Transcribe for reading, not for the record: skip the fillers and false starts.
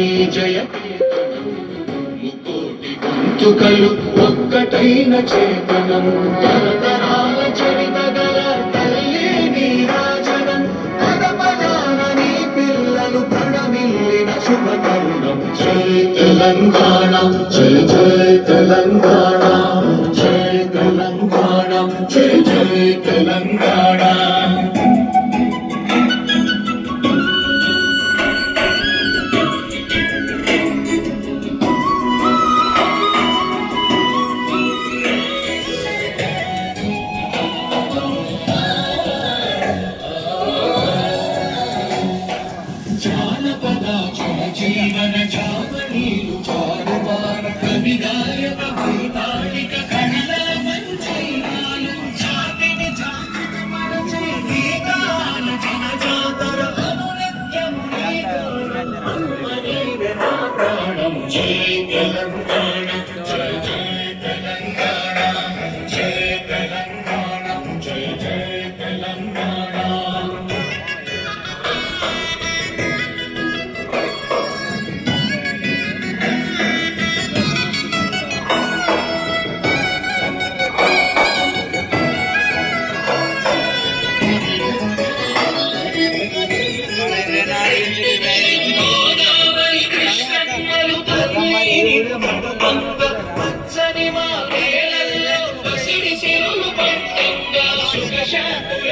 నీ జయ ముకోటి గొంతుకలు ఒక్కటైన చేతనం తరతరాల చరిత గల తల్లి నీరాజనం పద పదాన నీ పిల్లలు ప్రణమిల్లిన శుభ తరుణం జై తెలంగాణ జై జై తెలంగాణ జై తెలంగాణ జై జై తెలంగాణ జీవన చామనీలు చారువార కవిగాయక వైతాళిక కళల మంచైనాలు జాతిని జాతిక మరచే గీతాల జనజాతర అనునిత్యము నీవే నా ప్రాణం జై తెలంగాణ జై జై తెలంగాణ జై తెలంగాణ జై జై తెలంగాణ పచ్చని మా వేళల్లో పసిడి సిరులు పంటంగా సుఖశాంతుల